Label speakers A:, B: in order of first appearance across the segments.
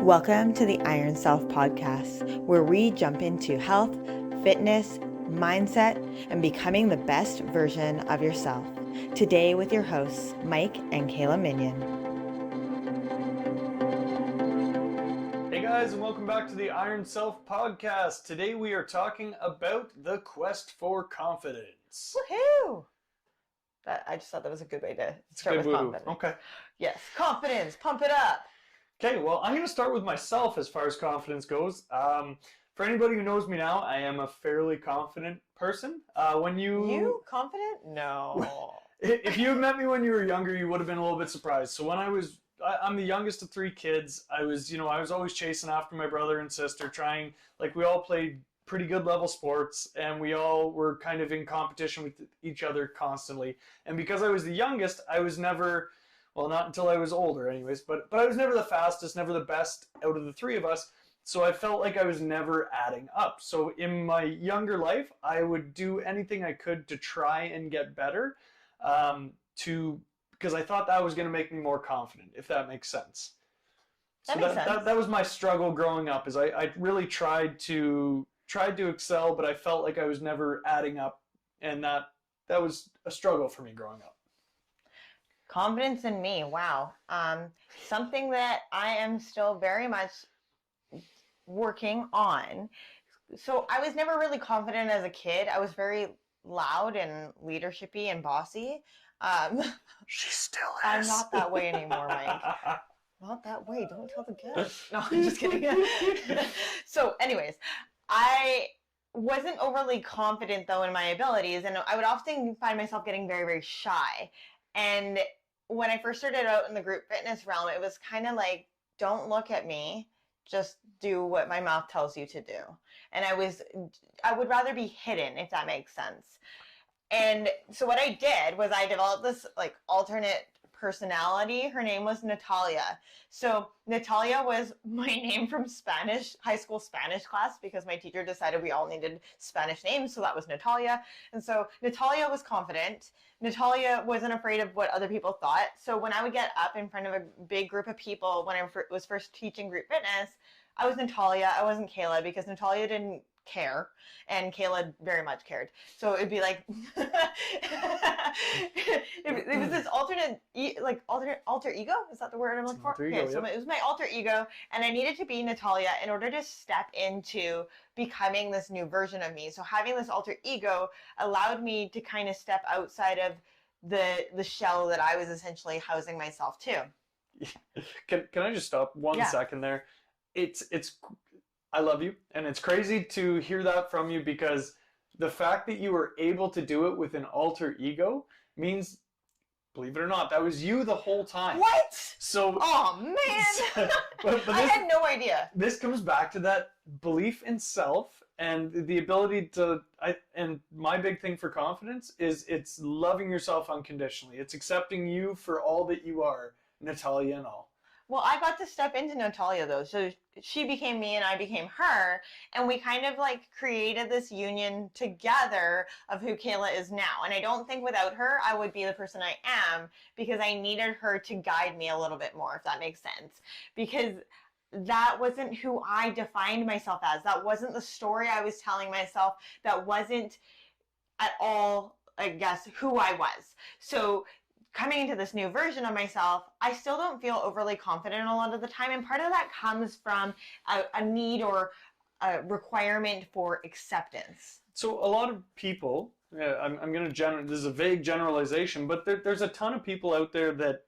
A: Welcome to the Iron Self podcast, where we jump into health, fitness, mindset, and becoming the best version of yourself. Today with your hosts, Mike and Kaila Minion.
B: Hey guys, and welcome back to the Iron Self podcast. Today we are talking about the quest for confidence.
A: Woohoo! I just thought that was a good way to start with confidence.
B: Okay.
A: Yes, confidence, pump it up.
B: Okay, well, I'm going to start with myself as far as confidence goes. For anybody who knows me now, I am a fairly confident person.
A: You confident? No.
B: If you had met me when you were younger, you would have been a little bit surprised. So when I'm the youngest of three kids. I was always chasing after my brother and sister, we all played pretty good level sports, and we all were kind of in competition with each other constantly. And because I was the youngest, I was never, well, not until I was older anyways, but I was never the fastest, never the best out of the three of us. So I felt like I was never adding up. So in my younger life, I would do anything I could to try and get better, because I thought that was going to make me more confident, if that makes sense.
A: That makes sense.
B: That was my struggle growing up, is I really tried to excel, but I felt like I was never adding up, and that was a struggle for me growing up.
A: Confidence in me, wow. Something that I am still very much working on. So I was never really confident as a kid. I was very loud and leadershipy and bossy.
B: She still is.
A: I'm not that way anymore, Mike. Not that way. Don't tell the guests. No, I'm just kidding. So anyways, I wasn't overly confident though in my abilities, and I would often find myself getting very, very shy. And when I first started out in the group fitness realm, it was kind of like, don't look at me, just do what my mouth tells you to do. And I would rather be hidden, if that makes sense. And so what I did was I developed this like alternate personality. Her name was Natalia. So Natalia was my name from Spanish, high school Spanish class, because my teacher decided we all needed Spanish names. So that was Natalia. And so Natalia was confident. Natalia wasn't afraid of what other people thought. So when I would get up in front of a big group of people, when I was first teaching group fitness, I was Natalia. I wasn't Kaila, because Natalia didn't care, and Kaila very much cared. So it'd be like it was this alter ego. Is that the word I'm looking for?
B: Alter ego,
A: so it was my alter ego, and I needed to be Natalia in order to step into becoming this new version of me. So having this alter ego allowed me to kind of step outside of the shell that I was essentially housing myself to.
B: Can I just stop one second there? It's I love you, and it's crazy to hear that from you, because the fact that you were able to do it with an alter ego means, believe it or not, that was you the whole time.
A: What?
B: So,
A: oh man,
B: but
A: I had no idea.
B: This comes back to that belief in self and the ability to. And my big thing for confidence is it's loving yourself unconditionally. It's accepting you for all that you are, Natalia and all.
A: Well, I got to step into Natalia though. So she became me and I became her. And we kind of like created this union together of who Kaila is now. And I don't think without her, I would be the person I am, because I needed her to guide me a little bit more, if that makes sense. Because that wasn't who I defined myself as. That wasn't the story I was telling myself. That wasn't at all, I guess, who I was. So coming into this new version of myself, I still don't feel overly confident a lot of the time. And part of that comes from a need or a requirement for acceptance.
B: So a lot of people, I'm going to this is a vague generalization, but there's a ton of people out there that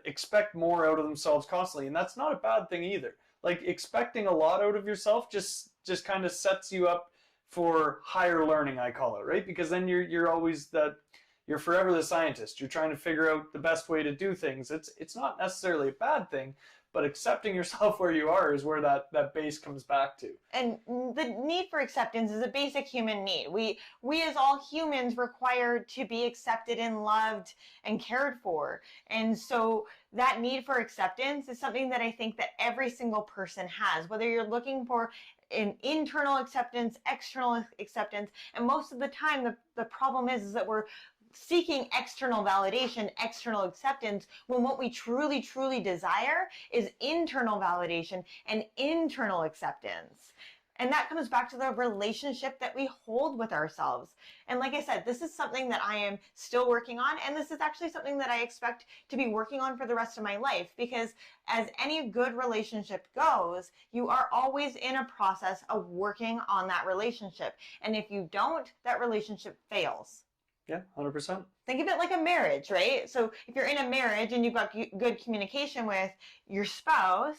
B: expect more out of themselves constantly. And that's not a bad thing either. Like, expecting a lot out of yourself just kind of sets you up for higher learning, I call it, right? Because then you're always you're forever the scientist. You're trying to figure out the best way to do things. It's not necessarily a bad thing, but accepting yourself where you are is where that base comes back to.
A: And the need for acceptance is a basic human need. We as all humans require to be accepted and loved and cared for. And so that need for acceptance is something that I think that every single person has, whether you're looking for an internal acceptance, external acceptance. And most of the time, the problem is that we're seeking external validation, external acceptance, when what we truly, truly desire is internal validation and internal acceptance. And that comes back to the relationship that we hold with ourselves. And like I said, this is something that I am still working on. And this is actually something that I expect to be working on for the rest of my life, because as any good relationship goes, you are always in a process of working on that relationship. And if you don't, that relationship fails.
B: Yeah, 100%.
A: Think of it like a marriage, right? So if you're in a marriage and you've got good communication with your spouse,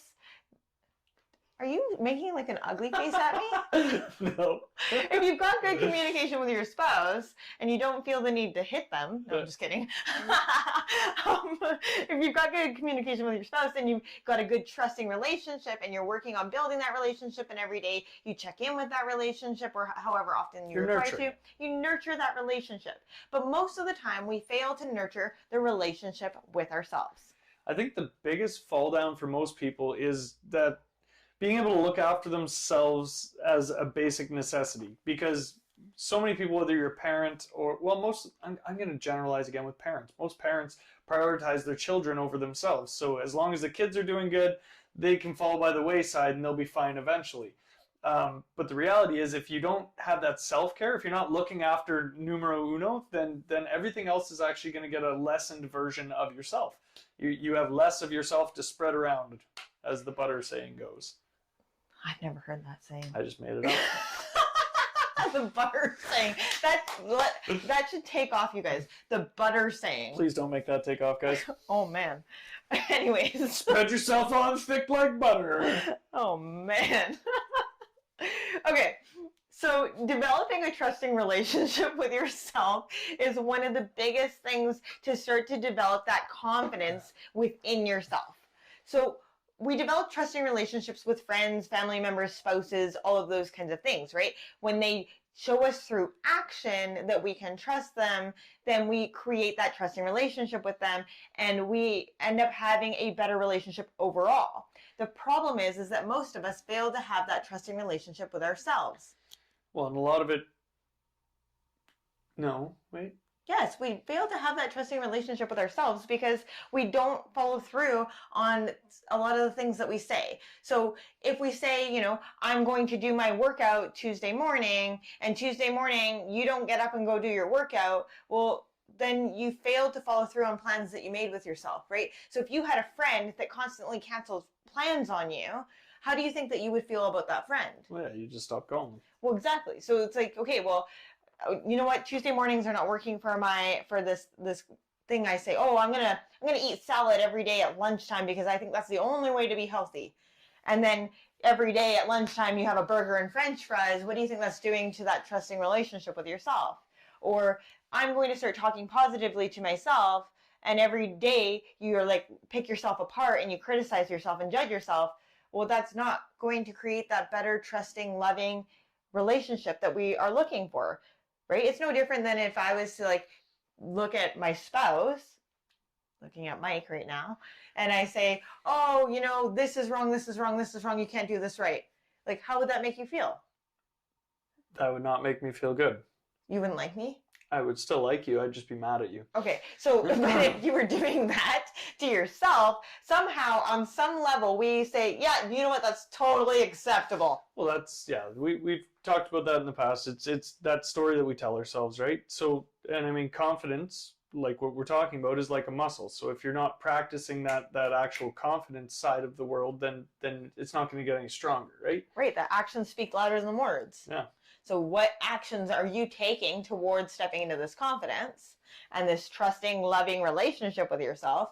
A: are you making like an ugly face at me?
B: No.
A: If you've got good communication with your spouse and you don't feel the need to hit them, no, I'm just kidding. If you've got good communication with your spouse and you've got a good trusting relationship and you're working on building that relationship, and every day you check in with that relationship, or however often you try to, you nurture that relationship. But most of the time we fail to nurture the relationship with ourselves.
B: I think the biggest fall down for most people is that being able to look after themselves as a basic necessity, because so many people, whether you're a parent or, well, I'm going to generalize again with parents. Most parents prioritize their children over themselves. So as long as the kids are doing good, they can fall by the wayside and they'll be fine eventually. But the reality is, if you don't have that self-care, if you're not looking after numero uno, then everything else is actually going to get a lessened version of yourself. You have less of yourself to spread around, as the butter saying goes.
A: I've never heard that saying.
B: I just made it up.
A: The butter saying. That should take off, you guys. The butter saying.
B: Please don't make that take off, guys.
A: Oh, man. Anyways.
B: Spread yourself on thick like butter.
A: Oh, man. Okay. So developing a trusting relationship with yourself is one of the biggest things to start to develop that confidence within yourself. So we develop trusting relationships with friends, family members, spouses, all of those kinds of things, right? When they show us through action that we can trust them, then we create that trusting relationship with them, and we end up having a better relationship overall. The problem is that most of us fail to have that trusting relationship with ourselves.
B: Well, and a lot of it... No, wait.
A: Yes, we fail to have that trusting relationship with ourselves because we don't follow through on a lot of the things that we say. So if we say, I'm going to do my workout Tuesday morning, and Tuesday morning you don't get up and go do your workout, well, then you failed to follow through on plans that you made with yourself, right? So if you had a friend that constantly cancels plans on you, how do you think that you would feel about that friend?
B: Well, yeah, you just stop going.
A: Well, exactly. So it's like, okay, well, you know what? Tuesday mornings are not working for this thing. I say, oh, I'm gonna eat salad every day at lunchtime because I think that's the only way to be healthy. And then every day at lunchtime you have a burger and French fries. What do you think that's doing to that trusting relationship with yourself? Or I'm going to start talking positively to myself, and every day you're like pick yourself apart and you criticize yourself and judge yourself. Well, that's not going to create that better, trusting, loving relationship that we are looking for. Right? It's no different than if I was to look at my spouse, looking at Mike right now, and I say, oh, this is wrong, this is wrong, this is wrong, you can't do this right. Like, how would that make you feel?
B: That would not make me feel good.
A: You wouldn't like me?
B: I would still like you, I'd just be mad at you.
A: Okay, so if you were doing that to yourself, somehow, on some level, we say, yeah, you know what, that's totally acceptable.
B: Well, we've talked about that in the past. It's that story that we tell ourselves, right? So, and I mean, confidence, like what we're talking about, is like a muscle. So if you're not practicing that actual confidence side of the world, then it's not going to get any stronger, right?
A: Right, the actions speak louder than words.
B: Yeah.
A: So what actions are you taking towards stepping into this confidence and this trusting, loving relationship with yourself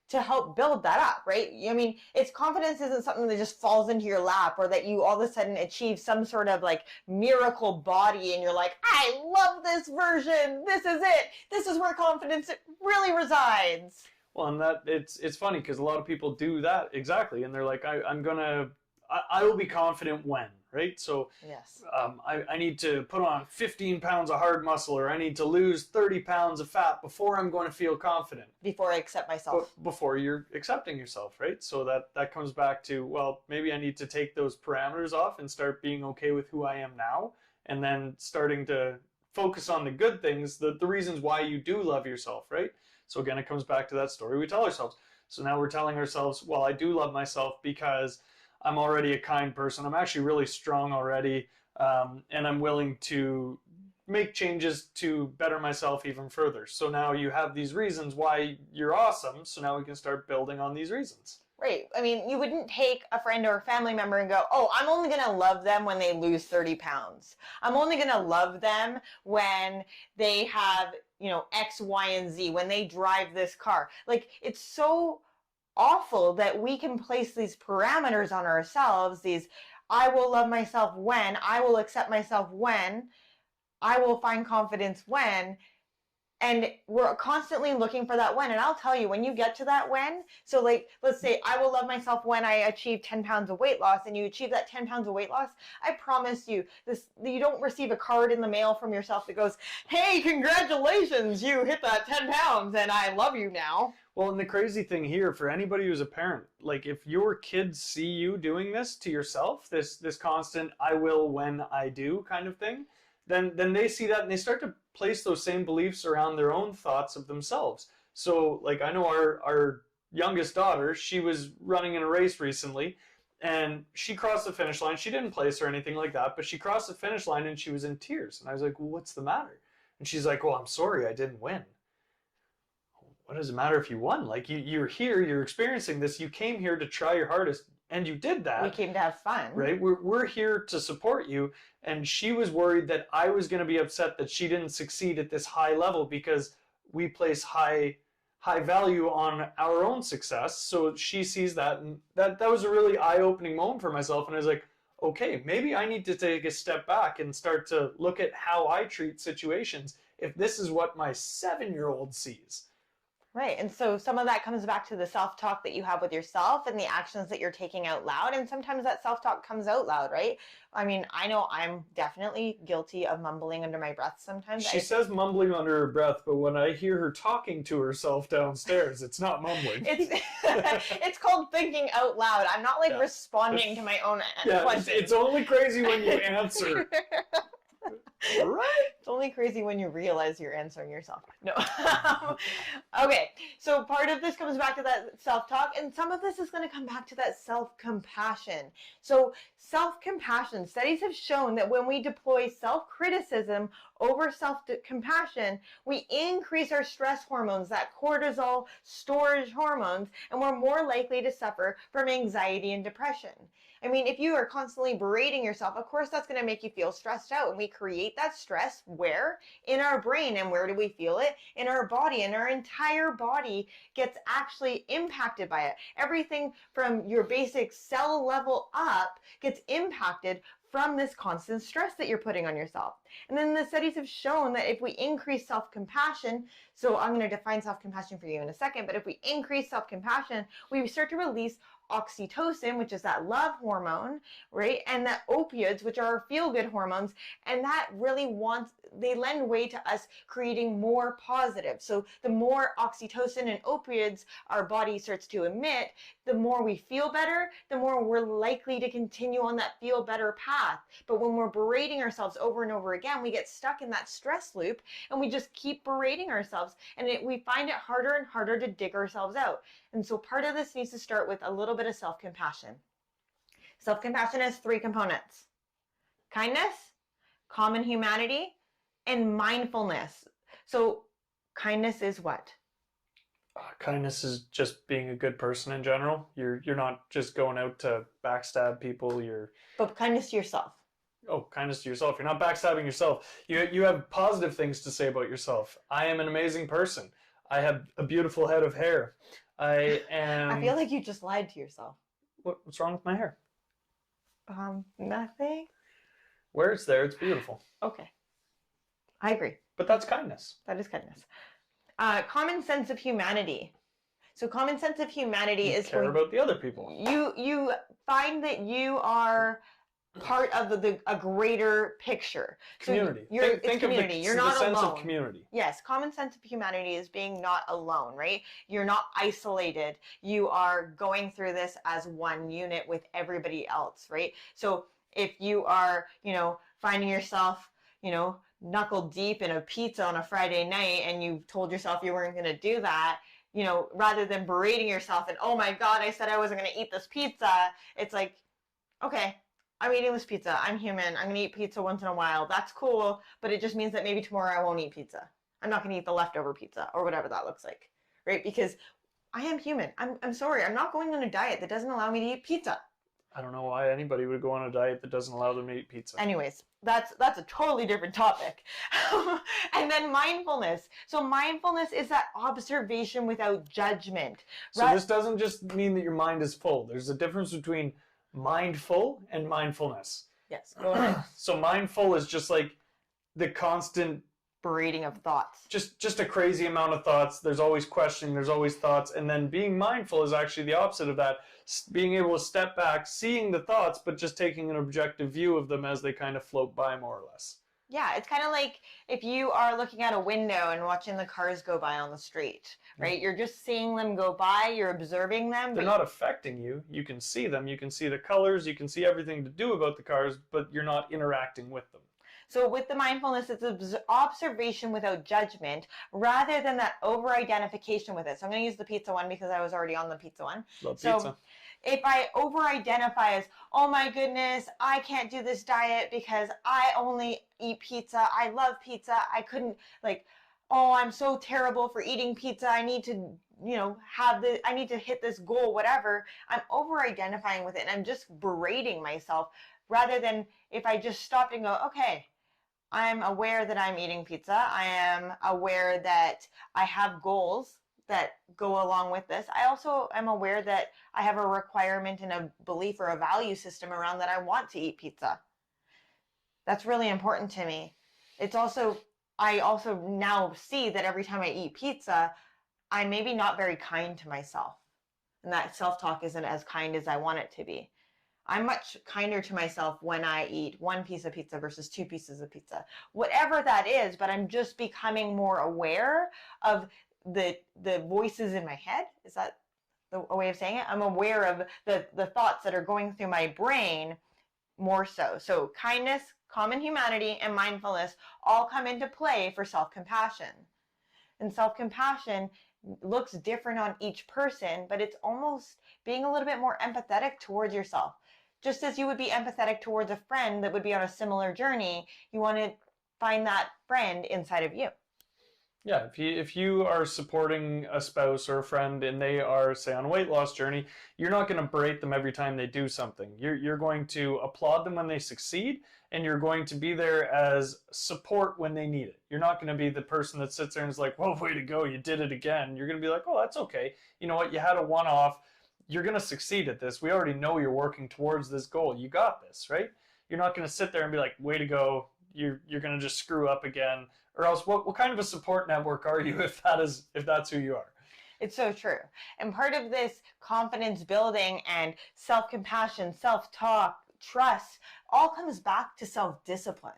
A: to help build that up, right? I mean, confidence isn't something that just falls into your lap, or that you all of a sudden achieve some sort of miracle body and you're like, I love this version. This is it. This is where confidence really resides.
B: Well, and it's funny because a lot of people do that exactly. And they're like, I will be confident when, right? So
A: yes.
B: I need to put on 15 pounds of hard muscle, or I need to lose 30 pounds of fat before I'm going to feel confident.
A: Before I accept myself.
B: Before you're accepting yourself, right? So that comes back to, well, maybe I need to take those parameters off and start being okay with who I am now, and then starting to focus on the good things, the reasons why you do love yourself, right? So again, it comes back to that story we tell ourselves. So now we're telling ourselves, well, I do love myself because I'm already a kind person. I'm actually really strong already, and I'm willing to make changes to better myself even further. So now you have these reasons why you're awesome. So now we can start building on these reasons.
A: Right. I mean, you wouldn't take a friend or a family member and go, oh, I'm only going to love them when they lose 30 pounds. I'm only going to love them when they have, X, Y, and Z, when they drive this car. Like, it's so awful that we can place these parameters on ourselves, these, I will love myself when, I will accept myself when, I will find confidence when, and we're constantly looking for that when. And I'll tell you, when you get to that when, so like, let's say I will love myself when I achieve 10 pounds of weight loss, and you achieve that 10 pounds of weight loss, I promise you, you don't receive a card in the mail from yourself that goes, hey, congratulations, you hit that 10 pounds and I love you now.
B: Well, and the crazy thing here, for anybody who's a parent, like if your kids see you doing this to yourself, this constant I will when I do kind of thing, then they see that and they start to place those same beliefs around their own thoughts of themselves. So like I know our youngest daughter, she was running in a race recently and she crossed the finish line. She didn't place or anything like that, but she crossed the finish line and she was in tears. And I was like, well, what's the matter? And she's like, well, I'm sorry, I didn't win. What does it matter if you won? Like you're here, you're experiencing this, you came here to try your hardest, and you did that.
A: We came to have fun.
B: Right? We're here to support you. And she was worried that I was going to be upset that she didn't succeed at this high level because we place high value on our own success. So she sees that, and that was a really eye-opening moment for myself. And I was like, okay, maybe I need to take a step back and start to look at how I treat situations if this is what my 7-year-old sees.
A: Right. And so some of that comes back to the self-talk that you have with yourself and the actions that you're taking out loud. And sometimes that self-talk comes out loud, right? I mean, I know I'm definitely guilty of mumbling under my breath sometimes.
B: She says mumbling under her breath, but when I hear her talking to herself downstairs, it's not mumbling.
A: It's called thinking out loud. I'm not like responding to my own questions.
B: It's only crazy when you answer. Right?
A: It's only crazy when you realize you're answering yourself. No. Okay, so part of this comes back to that self-talk, and some of this is going to come back to that self-compassion. So self-compassion, studies have shown that when we deploy self-criticism over self-compassion, we increase our stress hormones, that cortisol storage hormones, and we're more likely to suffer from anxiety and depression. I mean, if you are constantly berating yourself, of course that's going to make you feel stressed out. And we create that stress where? In our brain. And where do we feel it? In our body. And our entire body gets actually impacted by it. Everything from your basic cell level up gets impacted from this constant stress that you're putting on yourself. And then the studies have shown that if we increase self-compassion, so I'm going to define self-compassion for you in a second, but if we increase self-compassion, we start to release oxytocin, which is that love hormone, right? And the opioids, which are our feel-good hormones, and that really they lend way to us creating more positive. So the more oxytocin and opioids our body starts to emit, the more we feel better, the more we're likely to continue on that feel better path. But when we're berating ourselves over and over again, we get stuck in that stress loop and we just keep berating ourselves, and we find it harder and harder to dig ourselves out. And so part of this needs to start with a little bit of self-compassion. Self-compassion has 3 components: kindness, common humanity, and mindfulness. So kindness is what?
B: Kindness is just being a good person in general. You're not just going out to backstab people.
A: But kindness to yourself.
B: Oh, kindness to yourself. You're not backstabbing yourself. You have positive things to say about yourself. I am an amazing person. I have a beautiful head of hair. I
A: feel like you just lied to yourself.
B: What's wrong with my hair?
A: Nothing.
B: Where it's there, it's beautiful.
A: Okay. I agree.
B: But that's kindness.
A: That is kindness. Common sense of humanity. So common sense of humanity is
B: care about the other people.
A: You find that you are part of a greater picture.
B: Community.
A: So
B: think
A: community.
B: Of
A: you're not
B: sense
A: alone.
B: Of community.
A: Yes, common sense of humanity is being not alone, right? You're not isolated. You are going through this as one unit with everybody else, right? So if you are, finding yourself, knuckle deep in a pizza on a Friday night and you told yourself you weren't going to do that, you know, rather than berating yourself and, oh my God, I said I wasn't going to eat this pizza. It's like, okay, I'm eating this pizza. I'm human. I'm going to eat pizza once in a while. That's cool. But it just means that maybe tomorrow I won't eat pizza. I'm not going to eat the leftover pizza or whatever that looks like, right? Because I am human. I'm sorry. I'm not going on a diet that doesn't allow me to eat pizza.
B: I don't know why anybody would go on a diet that doesn't allow them to eat pizza.
A: Anyways, that's a totally different topic. And then mindfulness. So mindfulness is that observation without judgment.
B: So this doesn't just mean that your mind is full. There's a difference between mindful and mindfulness.
A: Yes, go ahead.
B: So mindful is just like the constant
A: berating of thoughts.
B: Just a crazy amount of thoughts. There's always questioning, there's always thoughts. And then being mindful is actually the opposite of that. Being able to step back, seeing the thoughts, but just taking an objective view of them as they kind of float by, more or less.
A: Yeah, it's kind of like if you are looking out a window and watching the cars go by on the street, right? You're just seeing them go by, you're observing them.
B: They're not affecting you. You can see them, you can see the colors, you can see everything to do about the cars, but you're not interacting with them.
A: So with the mindfulness, it's observation without judgment rather than that over-identification with it. So I'm going to use the pizza one because I was already on the pizza one.
B: Love pizza.
A: If I over-identify as, oh my goodness, I can't do this diet because I only eat pizza. I love pizza. I couldn't, like, oh, I'm so terrible for eating pizza. I need to, you know, I need to hit this goal, whatever. I'm over-identifying with it and I'm just berating myself rather than if I just stopped and go, okay, I'm aware that I'm eating pizza. I am aware that I have goals that go along with this. I also am aware that I have a requirement and a belief or a value system around that I want to eat pizza. That's really important to me. I also now see that every time I eat pizza, I'm maybe not very kind to myself. And that self-talk isn't as kind as I want it to be. I'm much kinder to myself when I eat one piece of pizza versus 2 pieces of pizza. Whatever that is, but I'm just becoming more aware of the voices in my head. Is that a way of saying it? I'm aware of the thoughts that are going through my brain more so. So kindness, common humanity, and mindfulness all come into play for self-compassion. And self-compassion looks different on each person, but it's almost being a little bit more empathetic towards yourself. Just as you would be empathetic towards a friend that would be on a similar journey, you want to find that friend inside of you.
B: Yeah, if you are supporting a spouse or a friend and they are, say, on a weight loss journey, you're not going to berate them every time they do something. You're going to applaud them when they succeed, and you're going to be there as support when they need it. You're not going to be the person that sits there and is like, well, way to go, you did it again. You're going to be like, oh, that's okay. You know what, you had a one-off. You're going to succeed at this. We already know you're working towards this goal. You got this, right? You're not going to sit there and be like, way to go. You're going to just screw up again. Or else what kind of a support network are you if that's who you are?
A: It's so true. And part of this confidence building and self-compassion, self-talk, trust, all comes back to self-discipline,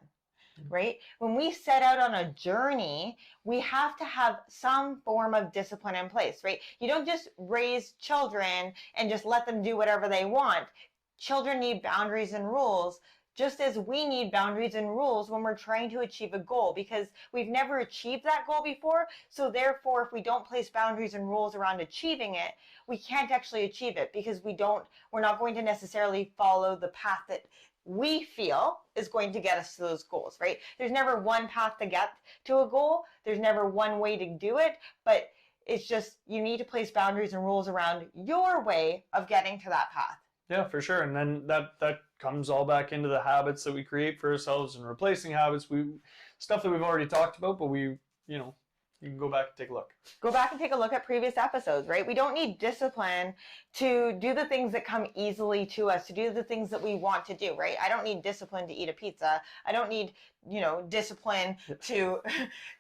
A: right? When we set out on a journey, we have to have some form of discipline in place, right? You don't just raise children and just let them do whatever they want. Children need boundaries and rules, just as we need boundaries and rules when we're trying to achieve a goal, because we've never achieved that goal before. So therefore, if we don't place boundaries and rules around achieving it, we can't actually achieve it because we're not going to necessarily follow the path that we feel is going to get us to those goals, right? There's never one path to get to a goal. There's never one way to do it, but it's just you need to place boundaries and rules around your way of getting to that path.
B: Yeah, for sure. And then that comes all back into the habits that we create for ourselves and replacing habits. Stuff that we've already talked about, but you can go back and take a look.
A: Go back and take a look at previous episodes, right? We don't need discipline to do the things that come easily to us, to do the things that we want to do, right? I don't need discipline to eat a pizza. I don't need, discipline to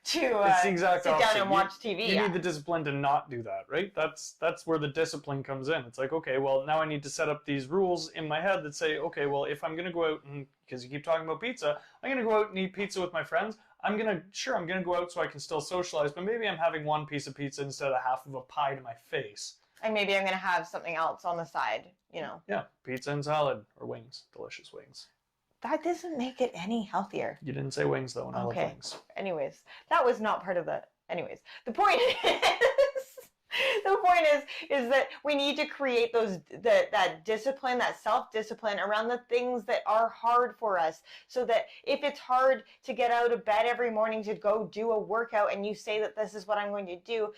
A: sit down and watch TV.
B: You need the discipline to not do that, right? That's where the discipline comes in. It's like, okay, well, now I need to set up these rules in my head that say, okay, well, if I'm going to go out and, because you keep talking about pizza, I'm going to go out and eat pizza with my friends. I'm going to go out so I can still socialize, but maybe I'm having one piece of pizza instead of half of a pie to my face.
A: And maybe I'm going to have something else on the side,
B: Yeah, pizza and salad or wings, delicious wings.
A: That doesn't make it any healthier.
B: You didn't say wings though, and I love
A: Okay.
B: wings.
A: Anyways, that was not part of the. Anyways, the point is that we need to create that discipline, that self-discipline around the things that are hard for us, so that if it's hard to get out of bed every morning to go do a workout, and you say that this is what I'm going to do,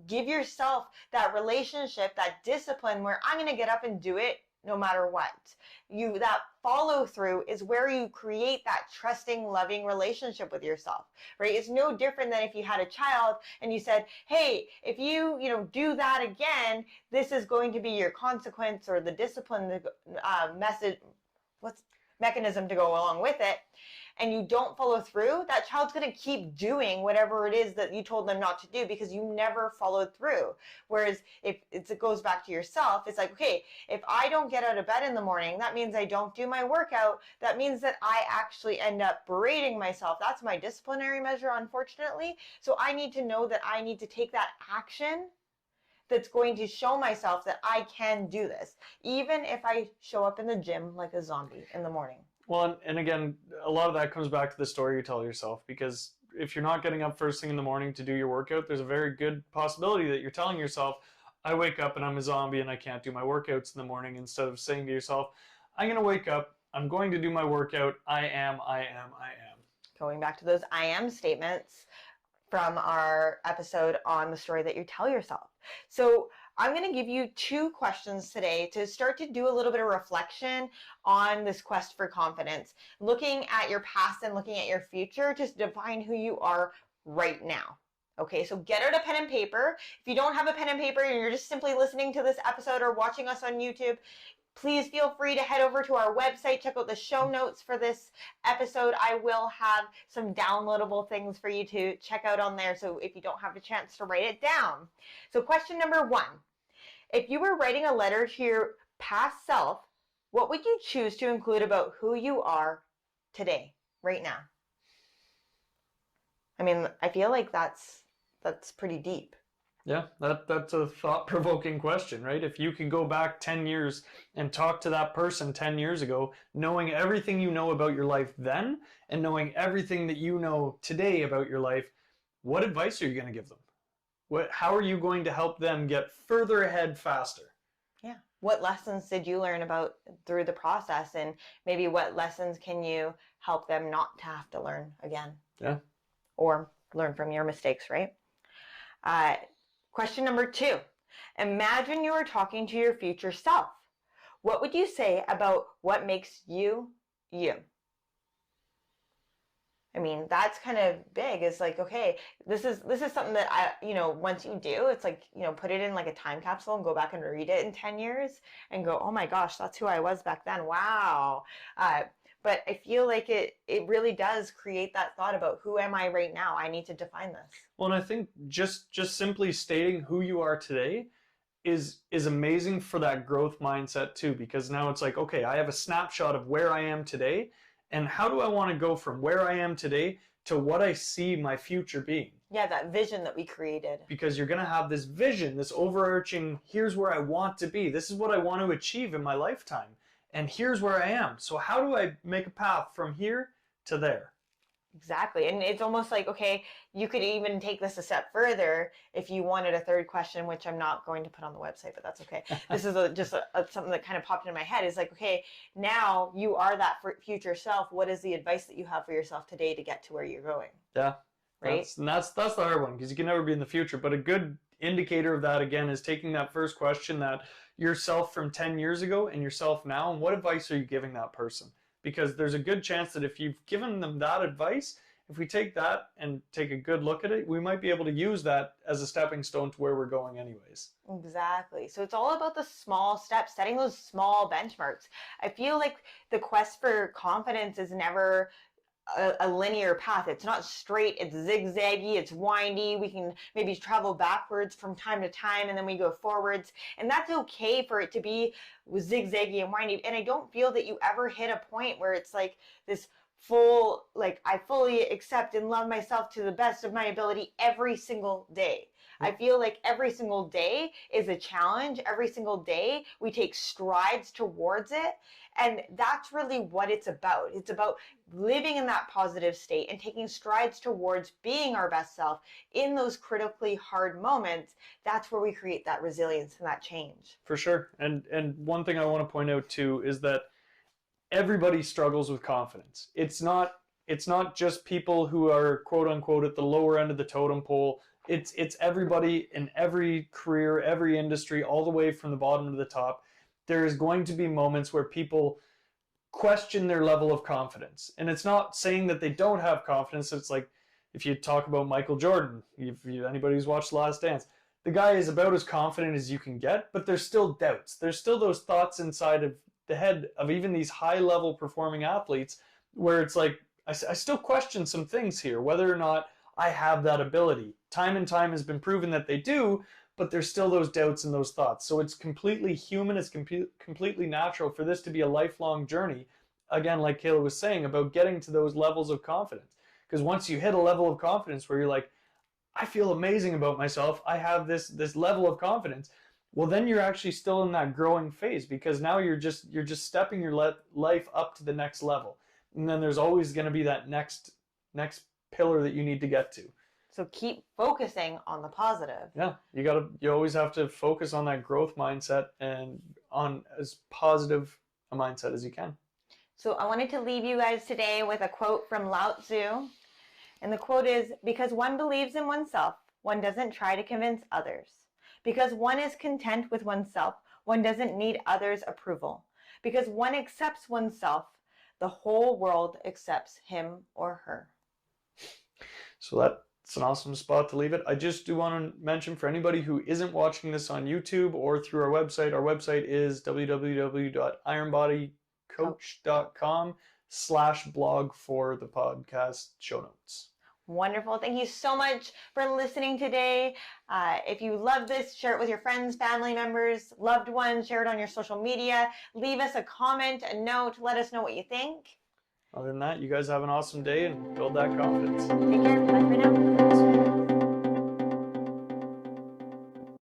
A: give yourself that relationship, that discipline where I'm going to get up and do it no matter what. That follow through is where you create that trusting, loving relationship with yourself, right? It's no different than if you had a child and you said, hey, if you do that again, this is going to be your consequence, or the discipline mechanism to go along with it, and you don't follow through, that child's going to keep doing whatever it is that you told them not to do because you never followed through. Whereas if it goes back to yourself, it's like, okay, if I don't get out of bed in the morning, that means I don't do my workout. That means that I actually end up berating myself. That's my disciplinary measure, unfortunately. So I need to know that I need to take that action that's going to show myself that I can do this, even if I show up in the gym like a zombie in the morning.
B: Well, and again, a lot of that comes back to the story you tell yourself, because if you're not getting up first thing in the morning to do your workout, there's a very good possibility that you're telling yourself, I wake up and I'm a zombie and I can't do my workouts in the morning, instead of saying to yourself, I'm going to wake up, I'm going to do my workout, I am.
A: Going back to those I am statements from our episode on the story that you tell yourself. So I'm going to give you 2 questions today to start to do a little bit of reflection on this quest for confidence, looking at your past and looking at your future to define who you are right now. Okay, so get out a pen and paper. If you don't have a pen and paper and you're just simply listening to this episode or watching us on YouTube, please feel free to head over to our website, check out the show notes for this episode. I will have some downloadable things for you to check out on there, so if you don't have a chance to write it down. So question number 1, if you were writing a letter to your past self, what would you choose to include about who you are today, right now? I mean, I feel like that's pretty deep.
B: Yeah, that's a thought-provoking question, right? If you could go back 10 years and talk to that person 10 years ago, knowing everything you know about your life then, and knowing everything that you know today about your life, what advice are you going to give them? How are you going to help them get further ahead faster?
A: Yeah. What lessons did you learn about through the process, and maybe what lessons can you help them not to have to learn again?
B: Yeah.
A: Or learn from your mistakes, right? Question number 2, imagine you were talking to your future self. What would you say about what makes you, you? I mean, that's kind of big. It's like, okay, this is something that once you do, it's like, put it in like a time capsule and go back and read it in 10 years and go, oh my gosh, that's who I was back then. Wow. But I feel like it really does create that thought about who am I right now? I need to define this.
B: Well, and I think just simply stating who you are today is amazing for that growth mindset too, because now it's like, okay, I have a snapshot of where I am today, and how do I want to go from where I am today to what I see my future being?
A: Yeah, that vision that we created.
B: Because you're going to have this vision, this overarching, here's where I want to be. This is what I want to achieve in my lifetime. And here's where I am. So how do I make a path from here to there?
A: Exactly. And it's almost like, okay, you could even take this a step further if you wanted a 3rd question, which I'm not going to put on the website, but that's okay. This is just something that kind of popped into my head. Is like, okay, now you are that future self. What is the advice that you have for yourself today to get to where you're going?
B: Yeah.
A: Right.
B: That's the hard one, because you can never be in the future. But a good indicator of that, again, is taking that first question, that yourself from 10 years ago and yourself now, and what advice are you giving that person? Because there's a good chance that if you've given them that advice, if we take that and take a good look at it, we might be able to use that as a stepping stone to where we're going anyways.
A: Exactly. So it's all about the small steps, setting those small benchmarks. I feel like the quest for confidence is never a linear path. It's not straight, it's zigzaggy, it's windy. We can maybe travel backwards from time to time, and then we go forwards, and that's okay for it to be zigzaggy and windy. And I don't feel that you ever hit a point where it's like this full, like, I fully accept and love myself to the best of my ability every single day. I feel like every single day is a challenge. Every single day we take strides towards it. And that's really what it's about. It's about living in that positive state and taking strides towards being our best self in those critically hard moments. That's where we create that resilience and that change.
B: For sure. And one thing I want to point out too is that everybody struggles with confidence. It's not just people who are quote unquote at the lower end of the totem pole. It's everybody in every career, every industry, all the way from the bottom to the top. There is going to be moments where people question their level of confidence. And it's not saying that they don't have confidence. It's like if you talk about Michael Jordan, if anybody who's watched The Last Dance, the guy is about as confident as you can get, but there's still doubts. There's still those thoughts inside of the head of even these high-level performing athletes where it's like, I still question some things here, whether or not I have that ability. Time and time has been proven that they do, but there's still those doubts and those thoughts. So it's completely human, it's completely natural for this to be a lifelong journey. Again, like Kaila was saying, about getting to those levels of confidence. Because once you hit a level of confidence where you're like, I feel amazing about myself, I have this level of confidence, well then you're actually still in that growing phase, because now you're just stepping your life up to the next level. And then there's always going to be that next pillar that you need to get to.
A: So keep focusing on the positive.
B: Yeah, you always have to focus on that growth mindset and on as positive a mindset as you can.
A: So I wanted to leave you guys today with a quote from Lao Tzu. And the quote is, because one believes in oneself, one doesn't try to convince others. Because one is content with oneself, one doesn't need others' approval. Because one accepts oneself, the whole world accepts him or her.
B: So that's an awesome spot to leave it. I just do want to mention, for anybody who isn't watching this on YouTube or through our website is www.ironbodycoach.com/blog for the podcast show notes.
A: Wonderful. Thank you so much for listening today. If you love this, share it with your friends, family members, loved ones, share it on your social media. Leave us a comment, a note. Let us know what you think.
B: Other than that, you guys have an awesome day and build that confidence.
A: Take care. Bye for now.